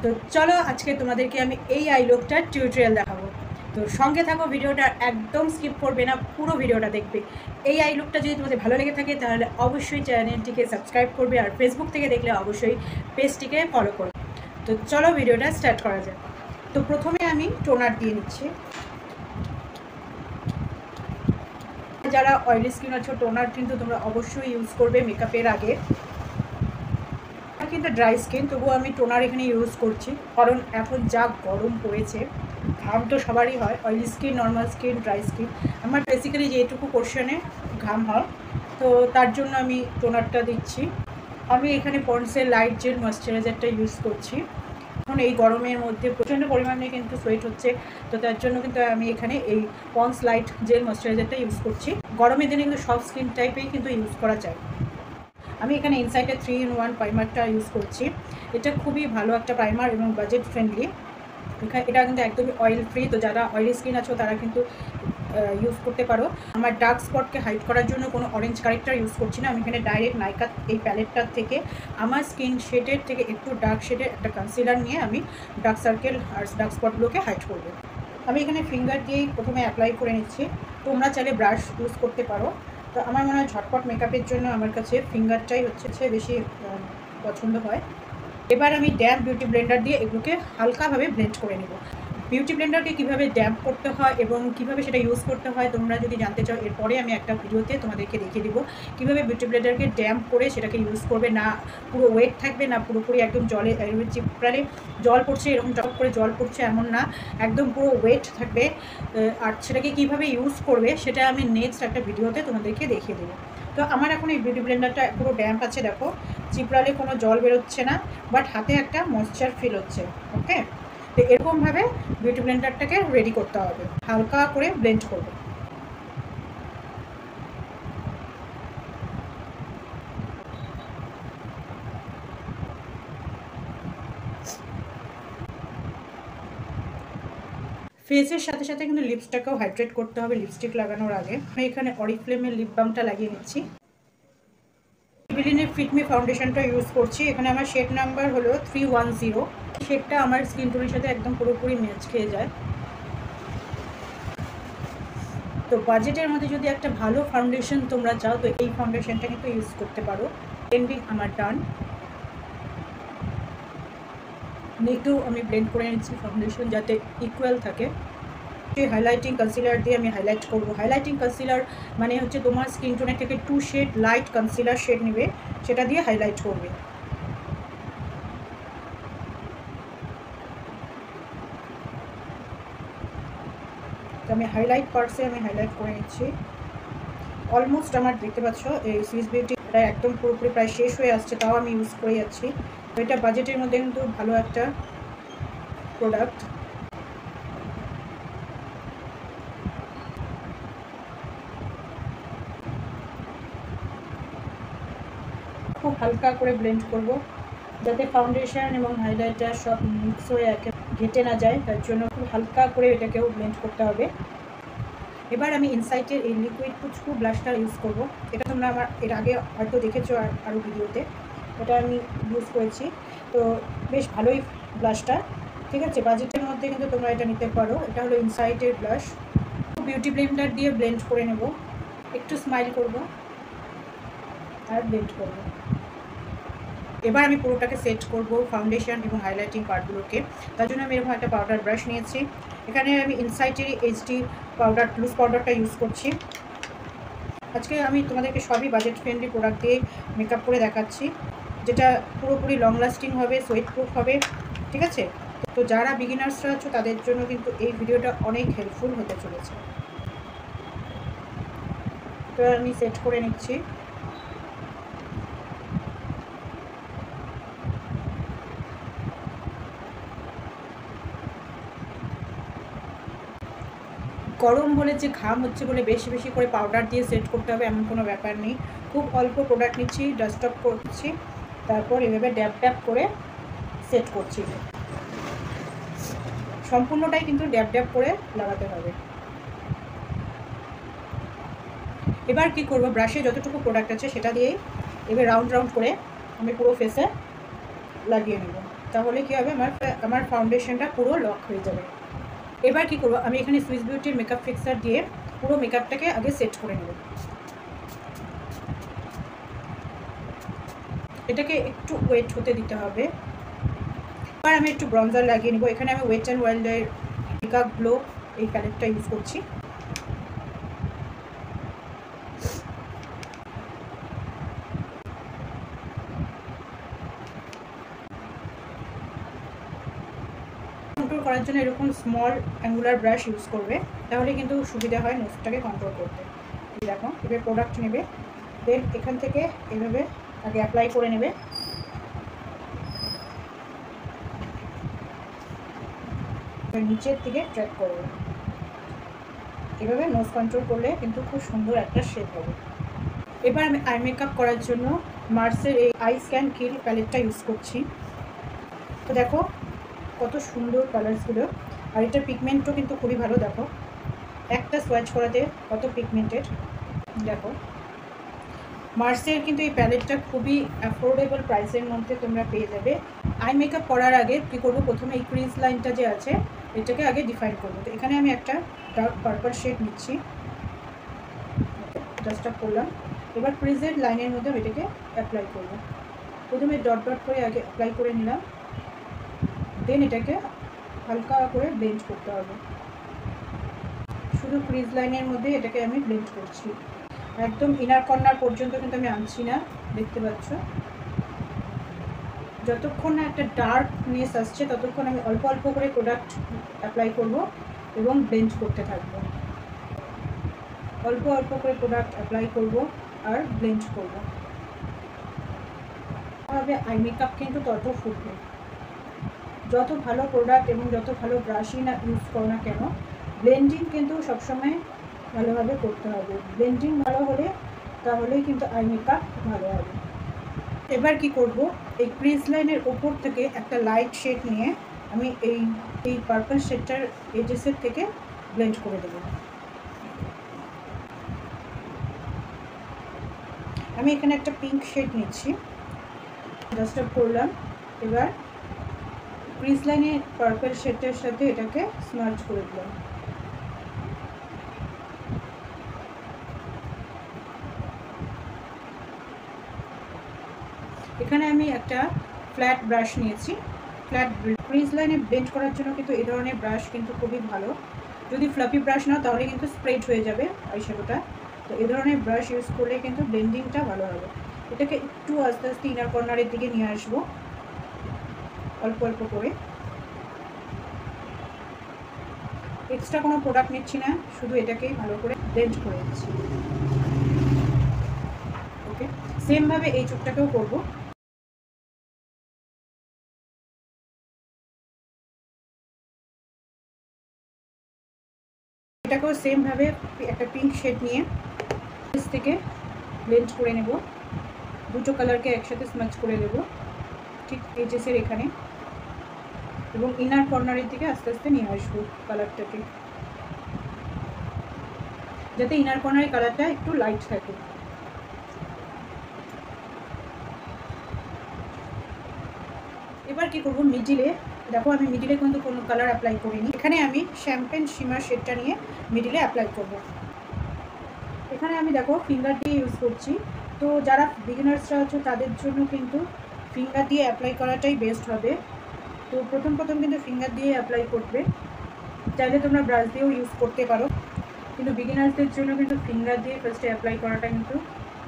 তো চলো আজকে তোমাদেরকে আমি এই আই লুকটার টিউটোরিয়াল দেখাবো। তো সঙ্গে থাকো, ভিডিওটা একদম স্কিপ করবে না, পুরো ভিডিওটা দেখবে। এই আই লুকটা যদি তোমাদের ভালো লেগে থাকে তাহলে অবশ্যই চ্যানেলটিকে সাবস্ক্রাইব করবে, আর ফেসবুক থেকে দেখলে অবশ্যই পেজটিকে ফলো করবে। তো চলো ভিডিওটা স্টার্ট করা যাক। তো প্রথমে আমি টোনার দিয়ে নিচ্ছি। যারা অয়েলি স্কিন আছো, টোনার কিন্তু তোমরা অবশ্যই ইউজ করবে মেকআপের আগে। কিন্তু ড্রাই স্কিন, তবুও আমি টোনার এখানে ইউজ করছি, কারণ এখন যা গরম পড়েছে, ঘাম তো সবারই হয়, oily skin, normal skin, dry skin. আমার বেসিক্যালি যেটুকু পোর্শনে ঘাম হয়, তো তার জন্য আমি টোনারটা দিচ্ছি। আমি এখানে পন্ডসের লাইট জেল ময়শ্চারাইজারটা ইউজ করছি। এখন এই গরমের মধ্যে প্রচণ্ড পরিমাণে কিন্তু সোয়েট হচ্ছে, তো তার জন্য কিন্তু আমি এখানে এই পন্ডস লাইট জেল ময়শ্চারাইজারটা ইউজ করছি। গরমের দিনে কিন্তু সব স্কিন টাইপেই কিন্তু ইউজ করা যায়। আমি এখানে ইনসাইটের 3-in-1 প্রাইমারটা ইউজ করছি। এটা খুবই ভালো একটা প্রাইমার এবং বাজেট ফ্রেন্ডলি। এটা কিন্তু একদমই অয়েল ফ্রি, তো যারা অয়েলি স্কিন আছো তারা কিন্তু ইউজ করতে পারো। আমার ডার্ক স্পটকে হাইড করার জন্য কোনো অরেঞ্জ কারেক্টার ইউজ করছি না। আমি এখানে ডাইরেক্ট নাইকা এই প্যালেটটার থেকে আমার স্কিন শেডের থেকে একটু ডার্ক শেডের একটা কনসিলার নিয়ে আমি ডার্ক সার্কেল আর ডার্ক স্পটগুলোকে হাইড করবো। আমি এখানে ফিঙ্গার দিয়েই প্রথমে অ্যাপ্লাই করে নিচ্ছি। তোমরা চাইলে ব্রাশ ইউজ করতে পারো। তো আমার মনে হয় ঝটপট মেকআপের জন্য আমার কাছে ফিঙ্গারটাই হচ্ছে বেশি পছন্দ হয়। এবার আমি ড্যাম্প বিউটি ব্লেন্ডার দিয়ে এগুলোকে হালকাভাবে ব্লেন্ড করে নেব। বিউটি ব্লেন্ডারকে কীভাবে ড্যাম্প করতে হয় এবং কীভাবে সেটা ইউজ করতে হয় তোমরা যদি জানতে চাও, এরপরে আমি একটা ভিডিওতে তোমাদেরকে দেখিয়ে দিব কীভাবে বিউটি ব্লেন্ডারকে ড্যাম্প করে সেটাকে ইউজ করবে। না পুরো ওয়েট থাকবে, না পুরোপুরি একদম জলে চিপড়ালে জল পড়ছে, এরকম টপ করে জল পড়ছে এমন না, একদম পুরো ওয়েট থাকবে। আর সেটাকে কীভাবে ইউজ করবে সেটা আমি নেক্সট একটা ভিডিওতে তোমাদেরকে দেখিয়ে দেবো। তো আমার এখন এই বিউটি ব্লেন্ডারটা পুরো ড্যাম্প আছে, দেখো চিপড়ালে কোনো জল বেরোচ্ছে না, বাট হাতে একটা ময়েশ্চার ফিল হচ্ছে। ওকে, তো এরকমভাবে বিউটি ব্লেন্ডারটাকে রেডি করতে হবে, হালকা করে ব্লেন্ড করবো। ফেসের সাথে সাথে কিন্তু লিপসটাকেও হাইড্রেট করতে হবে লিপস্টিক লাগানোর আগে। আমি এখানে অরিফ্লেমের লিপ বামটা লাগিয়ে নিচ্ছি। মেবেলিনের ফিট মি ফাউন্ডেশনটা ইউজ করছি। এখানে আমার শেড নাম্বার হলো 310। শেডটা আমার স্কিন টোনের সাথে একদম পুরোপুরি ম্যাচ খেয়ে যায়। তো বাজেটের মধ্যে যদি একটা ভালো ফাউন্ডেশন তোমরা চাও, তো এই ফাউন্ডেশনটা কিন্তু ইউজ করতে পারো। ব্লেন্ডিং আমার ডান, নেকেও আমি ব্লেন্ড করে নিচ্ছি ফাউন্ডেশন যাতে ইকুয়াল থাকে। হাইলাইটিং কনসিলার দিয়ে আমি হাইলাইট করবো। হাইলাইটিং কনসিলার মানে হচ্ছে তোমার স্কিন টোনের থেকে 2 শেড লাইট কনসিলার শেড নেবে, সেটা দিয়ে হাইলাইট করবে। তো আমি হাইলাইট পার্টসে আমি হাইলাইট করে নিচ্ছি। অলমোস্ট আমার দেখতে পাচ্ছ এই সুইস বিউটি এটা একদম পুরোপুরি প্রায় শেষ হয়ে আসছে, তাও আমি ইউজ করে যাচ্ছি। তো এটা বাজেটের মধ্যে কিন্তু ভালো একটা প্রোডাক্ট। খুব হালকা করে ব্লেন্ড করব যাতে ফাউন্ডেশন এবং হাইলাইটার সব মিক্স হয়ে একে ঘেটে না যায়, তার জন্য খুব হালকা করে এটাকেও ব্লেন্ড করতে হবে। এবার আমি ইনসাইটের এই লিকুইড পুচকু ব্লাশটা ইউজ করব। এটা তোমরা আমার এর আগে হয়তো দেখেছো আরও ভিডিওতে, এটা আমি ইউজ করেছি। তো বেশ ভালোই ব্লাশটা, ঠিক আছে। বাজেটের মধ্যে কিন্তু তোমরা এটা নিতে পারো। এটা হলো ইনসাইটের ব্লাশ। বিউটি ব্লেন্ডার দিয়ে ব্লেন্ড করে নেব, একটু স্মাইল করব আর ব্লেন্ড করব। এবার আমি পুরোটাকে সেট করব ফাউন্ডেশন এবং হাইলাইটিং পার্টগুলোকে। তার জন্য আমি এরকম একটা পাউডার ব্রাশ নিয়েছি। এখানে আমি ইনসাইটের এইচডি পাউডার লুজ পাউডারটা ইউজ করছি। আজকে আমি তোমাদেরকে সবই বাজেট ফ্রেন্ডলি প্রোডাক্ট দিয়ে মেকআপ করে দেখাচ্ছি, যেটা পুরোপুরি লং লাস্টিং হবে, সোয়েট প্রুফ হবে, ঠিক আছে। তো যারা বিগিনার্সরা আছো তাদের জন্য কিন্তু এই ভিডিওটা অনেক হেল্পফুল হতে চলেছে। তো আমি সেট করে নিচ্ছি। গরম বলে যে ঘাম হচ্ছে বলে বেশি বেশি করে পাউডার দিয়ে সেট করতে হবে এমন কোনো ব্যাপার নেই। খুব অল্প প্রোডাক্ট নিচ্ছি, ডাস্ট অফ করছি, তারপর এভাবে ড্যাপ ড্যাপ করে সেট করছি। সম্পূর্ণটাই কিন্তু ড্যাপ ড্যাপ করে লাগাতে হবে। এবার কি করব, ব্রাশে যতটুকু প্রোডাক্ট আছে সেটা দিয়েই এবার রাউন্ড রাউন্ড করে আমি পুরো ফেসে লাগিয়ে নেব। তাহলে কী হবে, আমার ফাউন্ডেশনটা পুরো লক হয়ে যাবে। এবার কি করব, আমি এখানে সুইস বিউটির মেকআপ ফিক্সার দিয়ে পুরো মেকআপটাকে আগে সেট করে নেব। এটাকে একটু ওয়েট হতে দিতে হবে। এবার আমি একটু ব্রঞ্জার লাগিয়ে নেব। এখানে আমি ওয়েট অ্যান্ড ওয়াইল্ডের মেকআপ গ্লো এই প্যালেটটা ইউজ করছি। কন্ট্রোল করার জন্য এরকম স্মল অ্যাঙ্গুলার ব্রাশ ইউজ করবে, তাহলে কিন্তু সুবিধা হয় নোজটাকে কন্ট্রোল করতে। দেখো, এবার প্রোডাক্ট নেবে, দেন এখান থেকে এভাবে আগে অ্যাপ্লাই করে নেবে। নিচের দিকে ট্র্যাক করবে, এভাবে নোজ কন্ট্রোল করলে কিন্তু খুব সুন্দর একটা শেপ হবে। এবার আমি আই মেকআপ করার জন্য মার্সের এই আই স্ক্যান কিল প্যালেটটা ইউজ করছি। তো দেখো কত সুন্দর কালার্সগুলো, আর এটার পিগমেন্টও কিন্তু খুবই ভালো। দেখো একটা সোয়াচ করাতে কত পিগমেন্টেড। দেখো মার্সের কিন্তু এই প্যালেটটা খুবই অ্যাফোর্ডেবল প্রাইসের মধ্যে তোমরা পেয়ে যাবে। আই মেকআপ করার আগে কী করবো, প্রথমে এই ক্রিজ লাইনটা যে আছে এটাকে আগে ডিফাইন করবো। তো এখানে আমি একটা ডার্ক পার্পল শেড নিচ্ছি, জাস্টটা করলাম। এবার ক্রিজের লাইনের মধ্যে এটাকে অ্যাপ্লাই করবো। প্রথমে ডট ডট করে আগে অ্যাপ্লাই করে নিলাম, দেন এটাকে হালকা করে ব্লেন্ড করতে হবে। শুধু ক্রিজ লাইনের মধ্যে এটাকে আমি ব্লেন্ড করছি, একদম ইনার কর্নার পর্যন্ত কিন্তু আমি আনছি না। দেখতে পাচ্ছ, যতক্ষণ না একটা ডার্কনেস আসছে ততক্ষণ আমি অল্প অল্প করে প্রোডাক্ট অ্যাপ্লাই করব এবং ব্লেন্ড করতে থাকবো। অল্প অল্প করে প্রোডাক্ট অ্যাপ্লাই করব আর ব্লেন্ড করব। তবে আই মেকআপ কিন্তু তত ফুটবে। যত ভালো প্রোডাক্ট এবং যত ভালো ব্রাশই না ইউজ করো না কেন, ব্লেন্ডিং কিন্তু সবসময় ভালোভাবে করতে হবে। ব্লেন্ডিং ভালো হলে তাহলেই কিন্তু আই মেকআপ ভালো হবে। এবার কি করব, এই ক্রিজ লাইনের ওপর থেকে একটা লাইট শেড নিয়ে আমি এই পার্পল শেডটার এজেসের থেকে ব্লেন্ড করে দেব। আমি এখানে একটা পিঙ্ক শেড নিচ্ছি, জাস্ট আপ করলাম। এবার ক্রিজ লাইনে পার্পল শেডটার সাথে এটাকে স্মার্চ করে দিলাম। এখানে আমি একটা ফ্ল্যাট ব্রাশ নিয়েছি। ফ্ল্যাট ক্রিজ লাইনে ব্লেন্ড করার জন্য কিন্তু এই ধরনের ব্রাশ কিন্তু খুবই ভালো। যদি ফ্লাফি ব্রাশ নাও তাহলে কিন্তু স্প্রেড হয়ে যাবে আইশ্যাডোটা। তো এই ধরনের ব্রাশ ইউজ করলে কিন্তু ব্লেন্ডিংটা ভালো হবে। এটাকে একটু আস্তে আস্তে ইনার কর্নারের দিকে নিয়ে আসবো, অল্প অল্প করে। এক্সট্রা কোনো প্রোডাক্ট নিচ্ছি না, শুধু এটাকেই ভালো করে ব্লেন্ড করে দিচ্ছি। ওকে, সেমভাবে এই চোখটাকেও করবো। এটাকেও সেমভাবে একটা পিঙ্ক শেড নিয়ে থেকে ব্লেন্ড করে নেব। দুটো কালারকে একসাথে স্মাচ করে নেব ঠিক এজেসের এখানে, এবং ইনার কর্নারের দিকে আস্তে আস্তে নিয়ে আসবো কালারটাকে, যাতে ইনার কর্নারের কালারটা একটু লাইট থাকে। এবার কি করব, মিডিলে দেখো আমি মিডিলে কিন্তু কোনো কালার অ্যাপ্লাই করিনি। এখানে আমি শ্যাম্পেন শিমার শেডটা নিয়ে মিডিলে অ্যাপ্লাই করব। এখানে আমি দেখো ফিঙ্গার দিয়ে ইউজ করছি। তো যারা বিগিনার্সরা আছে তাদের জন্য কিন্তু ফিঙ্গার দিয়ে অ্যাপ্লাই করাটাই বেস্ট হবে। তো প্রথম কিন্তু ফিঙ্গার দিয়ে অ্যাপ্লাই করবে, চাইলে তোমরা ব্রাশ দিয়েও ইউজ করতে পারো, কিন্তু বিগিনার্সদের জন্য কিন্তু ফিঙ্গার দিয়ে ফার্স্টে অ্যাপ্লাই করাটা কিন্তু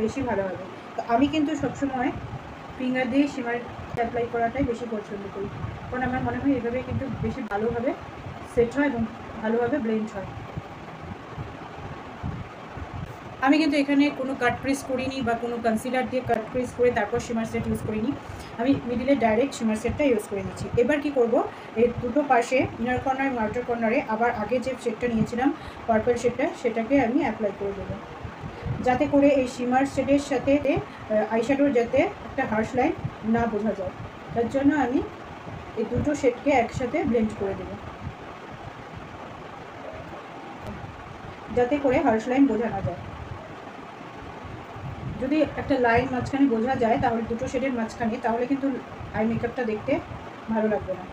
বেশি ভালো হবে। তো আমি কিন্তু সবসময় ফিঙ্গার দিয়ে শিমার অ্যাপ্লাই করাটাই বেশি পছন্দ করি, কারণ আমার মনে হয় এভাবে কিন্তু বেশি ভালোভাবে সেট হয় এবং ভালোভাবে ব্লেন্ড হয়। আমি কিন্তু এখানে কোনো কাট প্রেস করিনি বা কোনো কনসিলার দিয়ে কাট প্রেস করে তারপর শিমার সেট ইউজ করিনি। আমি মিডিলে ডাইরেক্ট শিমার সেটটা ইউজ করে নিচ্ছি। এবার কি করব, এই দুটো পাশে ইনার কর্নার এবং আউটার কর্নারে আবার আগে যে শেডটা নিয়েছিলাম পার্পল শেডটা, সেটাকে আমি অ্যাপ্লাই করে দেবো, যাতে করে এই শিমার শেডের সাথে আইশ্যাডোর যাতে একটা হার্শ লাইন না বোঝা যায়। তার জন্য আমি এই দুটো শেডকে একসাথে ব্লেন্ড করে দেবো, যাতে করে হার্শ লাইন বোঝা না যায়। যদি একটা লাইন মাঝখানে বোঝা যায় তাহলে দুটো শেডের মাঝখানে, তাহলে কিন্তু আই মেকআপটা দেখতে ভালো লাগবে না।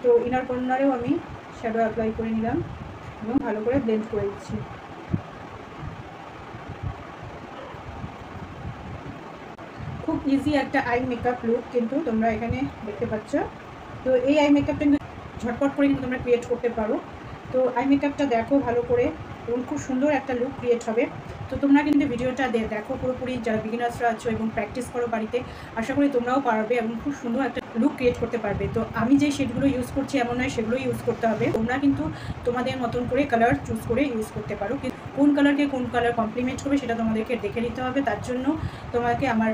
তো ইনার কর্নারেও আমি শ্যাডো অ্যাপ্লাই করে নিলাম এবং ভালো করে ব্লেন্ড করে দিচ্ছি। খুব ইজি একটা আই মেকআপ লুক কিন্তু তোমরা এখানে দেখতে পাচ্ছ। তো এই আই মেকআপটা কিন্তু ঝটপট করে কিন্তু তোমরা ক্রিয়েট করতে পারো। তো আই মেকআপটা দেখো ভালো করে এবং খুব সুন্দর একটা লুক ক্রিয়েট হবে। তো তোমরা কিন্তু ভিডিওটা দেখো পুরোপুরি, যারা বিগিনার্সরা আছো এবং প্র্যাকটিস করো বাড়িতে, আশা করি তোমরাও পারবে এবং খুব সুন্দর একটা লুক ক্রিয়েট করতে পারবে। তো আমি যে শেডগুলো ইউজ করছি এমন নয় সেগুলোই ইউজ করতে হবে, তোমরা কিন্তু তোমাদের মতন করে কালার চুজ করে ইউজ করতে পারো। কিন্তু কোন কালারকে কোন কালার কমপ্লিমেন্ট করবে সেটা তোমাদেরকে দেখে নিতে হবে। তার জন্য তোমাকে আমার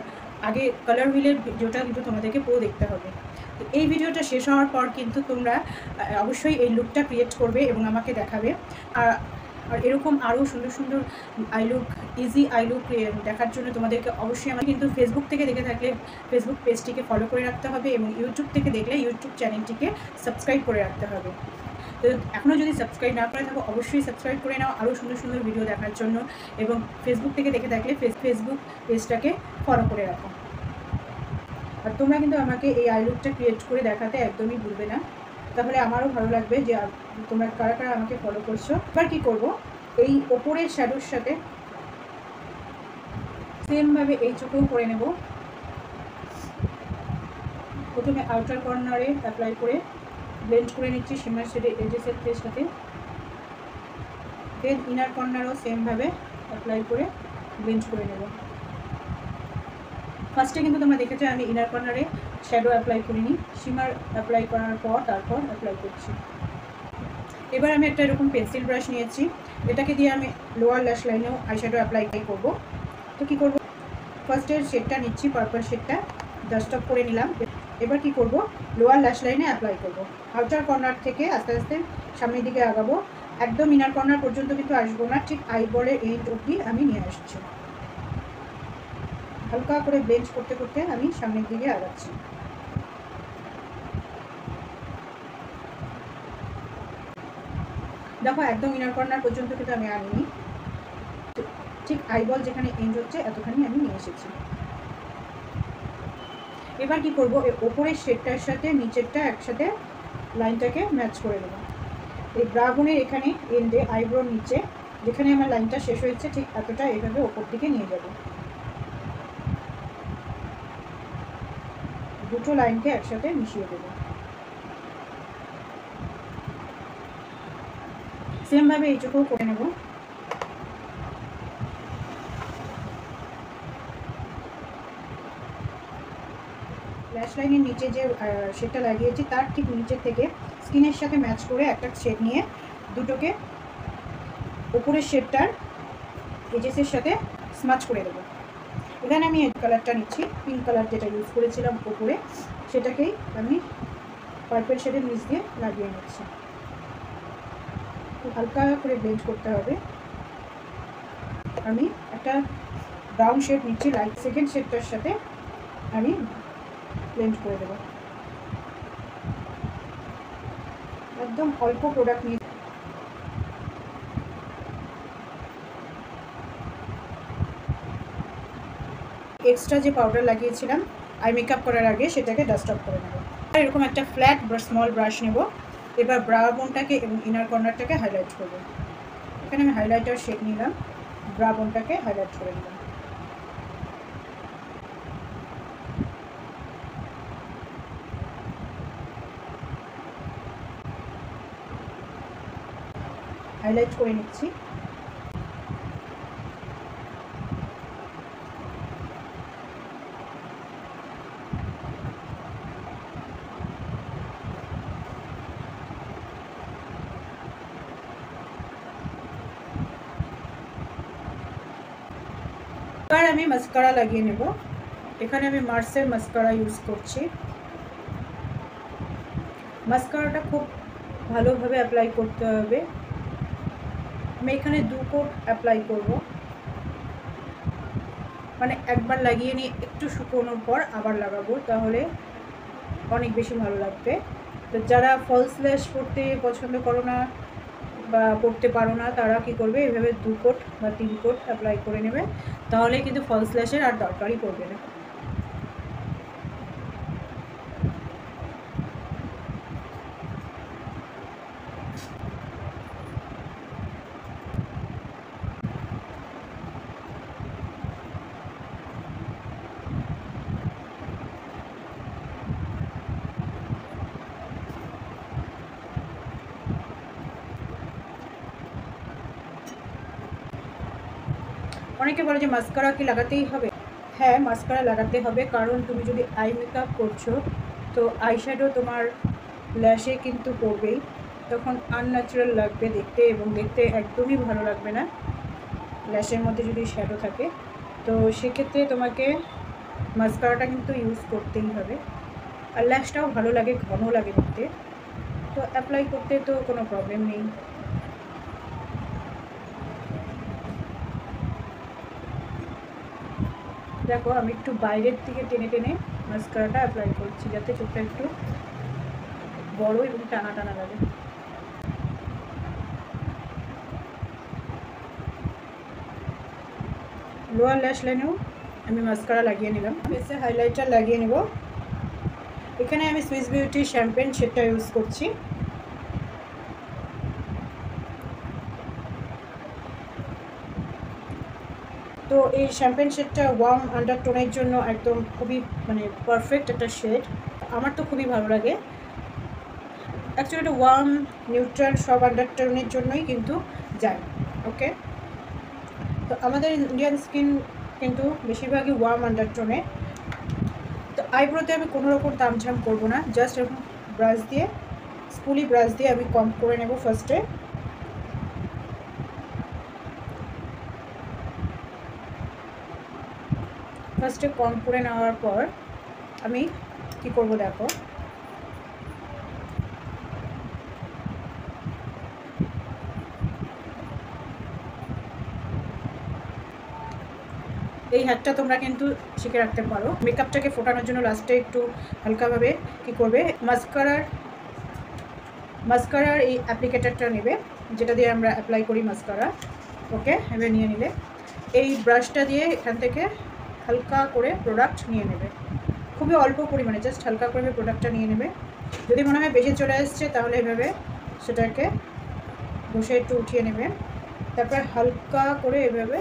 আগে কালার হুইলের ভিডিওটা কিন্তু তোমাদেরকে পুরো দেখতে হবে। তো এই ভিডিওটা শেষ হওয়ার পর কিন্তু তোমরা অবশ্যই এই লুকটা ক্রিয়েট করবে এবং আমাকে দেখাবে। আর এরকম আরও সুন্দর সুন্দর I look, easy I look দেখার জন্য তোমাদেরকে অবশ্যই আমার কিন্তু ফেসবুক থেকে দেখে থাকলে ফেসবুক পেজটিকে ফলো করে রাখতে হবে এবং ইউটিউব থেকে দেখলে ইউটিউব চ্যানেলটিকে সাবস্ক্রাইব করে রাখতে হবে। তো এখনও যদি সাবস্ক্রাইব না করে থাকো অবশ্যই সাবস্ক্রাইব করে নাও আরও সুন্দর সুন্দর ভিডিও দেখার জন্য, এবং ফেসবুক থেকে দেখে থাকলে ফেসবুক পেজটাকে ফলো করে রাখো। আর তোমরা কিন্তু আমাকে এই আই লুকটা ক্রিয়েট করে দেখাতে একদমই ভুলবে না, তাহলে আমারও ভালো লাগবে যে তোমরা কারা কারা আমাকে ফলো করছো। এবার কী করবো, এই ওপরের শ্যাডোর সাথে সেমভাবে এই চোখেও করে নেব। প্রথমে আউটার কর্নারে অ্যাপ্লাই করে ব্লেন্ড করে নিচ্ছি শিমার শেডের এজেসের সাথে, দেন ইনার কর্নারও সেমভাবে অ্যাপ্লাই করে ব্লেন্ড করে নেব। ফার্স্টে কিন্তু তোমরা দেখেছো আমি ইনার কর্নারে শ্যাডো অ্যাপ্লাই করিনি, শিমার অ্যাপ্লাই করার পর তারপর অ্যাপ্লাই করছি। এবার আমি একটা এরকম পেন্সিল ব্রাশ নিয়েছি, এটাকে দিয়ে আমি লোয়ার ল্যাশ লাইনেও আইশ্যাডো অ্যাপ্লাই করব। তো কী করব, ফার্স্টের শেডটা নিচ্ছি, পার্পল শেডটা ডাস্ট অফ করে নিলাম। এবার কি করব, লোয়ার ল্যাশ লাইনে অ্যাপ্লাই করব। আউটার কর্নার থেকে আস্তে আস্তে সামনের দিকে আগাবো, একদম ইনার কর্নার পর্যন্ত কিন্তু আসবো না, ঠিক আইবলের এন্ড অবধি আমি নিয়ে আসছি। হালকা করে ব্লেন্ড করতে করতে আমি সামনের দিকে আগাচ্ছি। দেখো একদম ইনার কর্নার পর্যন্ত কিন্তু আমি আনিনি, ঠিক আইবল যেখানে এন্ড হচ্ছে এতখানি আমি নিয়ে এসেছি। এবার কি করব, ওপরের শেডটার সাথে নিচেরটা একসাথে লাইনটাকে ম্যাচ করে দেবো। এই ব্রাউনের এখানে এন্ডে আইব্রোর নিচে যেখানে আমার লাইনটা শেষ হয়েছে ঠিক এতটা এভাবে ওপর দিকে নিয়ে যাব। দুটো লাইনকে একসাথে মিশিয়ে দেবো। সেমভাবে এইটুকুও করে নেব। ল্যাশ লাইনের নিচে যে শেডটা লাগিয়েছি তার ঠিক নিচের থেকে স্কিনের সাথে ম্যাচ করে একটা শেড নিয়ে দুটোকে উপরের শেডটার এজেসের সাথে স্মাচ করে দেবো। এখানে আমি এই কালারটা নিচ্ছি, পিঙ্ক কালার যেটা ইউজ করেছিলাম উপরে, সেটাকেই আমি পার্পল শেডের নিচ দিয়ে লাগিয়ে নিচ্ছি। খুব হালকা করে ব্লেন্ড করতে হবে। আমি একটা ব্রাউন শেড নিচ্ছি, লাইট সেকেন্ড শেডটার সাথে আমি ব্লেন্ড করে দেবো। একদম অল্প প্রোডাক্ট নিয়ে এক্সট্রা যে পাউডার লাগিয়েছিলাম আই মেকআপ করার আগে সেটাকে ডাস্ট অফ করে নেব। এরকম একটা ফ্ল্যাট বা স্মল ব্রাশ নেব। এবার ব্রা বোনটাকে এবং ইনার কর্নারটাকে হাইলাইট করব। এখানে আমি হাইলাইটার শেড নিলাম, ব্রা বোনটাকে হাইলাইট করে নিলাম। হাইলাইট করে নিচ্ছি। এবার আমি মাস্কারা লাগিয়ে নেব। এখানে আমি মার্সের মাস্কারা ইউজ করছি। মাস্কারাটা খুব ভালোভাবে অ্যাপ্লাই করতে হবে। আমি এখানে 2 কোট অ্যাপ্লাই করব, মানে একবার লাগিয়ে নিয়ে একটু শুকোনোর পর আবার লাগাবো, তাহলে অনেক বেশি ভালো লাগবে। তো যারা ফলস ল্যাশ করতে পছন্দ করো না বা করতে পারো না তারা কি করবে, এভাবে 2 কোট বা 3 কোট অ্যাপ্লাই করে নেবে, তাহলে কিন্তু ফলস ল্যাশের আর দরকারই পড়বে না। অনেকে বলে যে মাস্কারা কি লাগাতেই হবে? হ্যাঁ, মাস্কারা লাগাতে হবে, কারণ তুমি যদি আই মেকআপ করছো তো আইশ্যাডো তোমার ল্যাশে কিন্তু পড়বেই, তখন আনন্যাচারাল লাগবে দেখতে, এবং দেখতে একদমই ভালো লাগবে না ল্যাশের মধ্যে যদি শ্যাডো থাকে। তো সেক্ষেত্রে তোমাকে মাস্কারাটা কিন্তু ইউজ করতেই হবে। আর ল্যাশটাও ভালো লাগে, ঘন লাগে দেখতে, তো অ্যাপ্লাই করতে তো কোনো প্রবলেম নেই। দেখো আমি একটু বাইরের দিকে টেনে টেনে মাস্কারাটা অ্যাপ্লাই করছি, যাতে চোখটা একটু বড় এবং টানা টানা লাগে। লোয়ার ল্যাশ লাইনেও আমি মাস্কারা লাগিয়ে নিলাম। ফেসে হাইলাইটার লাগিয়ে নেব। এখানে আমি সুইস বিউটি শ্যাম্পেন সেটা ইউজ করছি। তো এই শ্যাম্পেন শেডটা ওয়ার্ম আন্ডারটোনের জন্য একদম খুবই মানে পারফেক্ট একটা শেড, আমার তো খুবই ভালো লাগে। অ্যাকচুয়ালি এটা ওয়ার্ম নিউট্রাল সব আন্ডারটোনের জন্যই কিন্তু যায়। ওকে, তো আমাদের ইন্ডিয়ান স্কিন কিন্তু বেশিরভাগই ওয়ার্ম আন্ডারটোনে। তো আইব্রোতে আমি কোনো রকম তামঝাম করবো না, জাস্ট এরকম ব্রাশ দিয়ে, স্পুলি ব্রাশ দিয়ে আমি কম করে নেব। ফার্স্টে কম করে নেওয়ার পর আমি কি করব দেখো, এই হ্যাটটা তোমরা কিন্তু শিখে রাখতে পারো। মেকআপটাকে ফোটানোর জন্য লাস্টে একটু হালকাভাবে কি করবে, মাস্কারার এই অ্যাপ্লিকেটারটা নেবে, যেটা দিয়ে আমরা অ্যাপ্লাই করি মাস্কারা। ওকে, এবার নিয়ে নিলে এই ব্রাশটা দিয়ে এখান থেকে হালকা করে প্রোডাক্ট নিয়ে নেবে, খুবই অল্প পরিমাণে, জাস্ট হালকা করে প্রোডাক্টটা নিয়ে নেবে। যদি মনে হয় বেশি চলে আসছে তাহলে এভাবে সেটাকে বসে একটু উঠিয়ে নেবে, তারপর হালকা করে এভাবে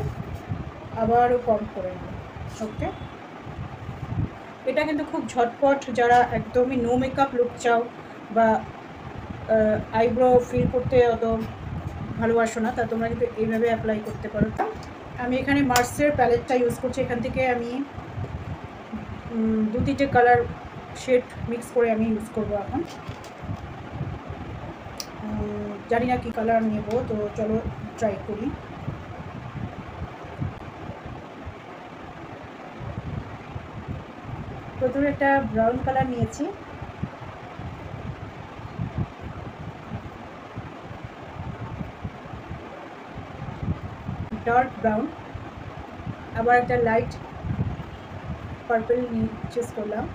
আবারও কম করে নেবে। ওকে, এটা কিন্তু খুব ঝটপট, যারা একদমই নো মেকআপ লুক চাও বা আইব্রো ফিল করতে অত ভালোবাসো না, তা তোমরা কিন্তু এইভাবে অ্যাপ্লাই করতে পারো। আমি এখানে মার্সের প্যালেটটা ইউজ করছি, এখান থেকে আমি 2-3টে কালার শেড মিক্স করে আমি ইউজ করবো এখন। জানি না কী কালার নেব, তো চলো ট্রাই করি। প্রথমে একটা ব্রাউন কালার নিয়েছি, ডার্ক ব্রাউন, আবার একটা লাইট পার্পল নিয়ে চুজ করলাম।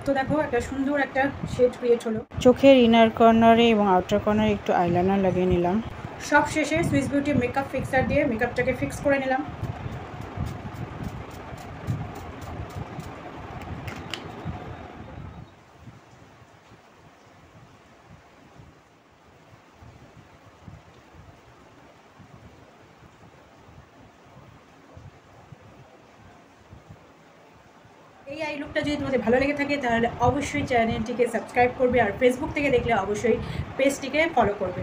তো দেখো একটা সুন্দর একটা শেড ক্রিয়েট হলো। চোখের ইনার কর্নারে এবং আউটার কর্নারে একটু আইলাইনার লাগিয়ে নিলাম। সব শেষে সুইস বিউটি মেকআপ ফিক্সার দিয়ে মেকআপটাকে ফিক্স করে নিলাম। এই আই লুকটা যদি তোমাদের ভালো লেগে থাকে তাহলে অবশ্যই চ্যানেলটিকে সাবস্ক্রাইব করবে, আর ফেসবুক থেকে দেখলে অবশ্যই পেজটিকে ফলো করবে।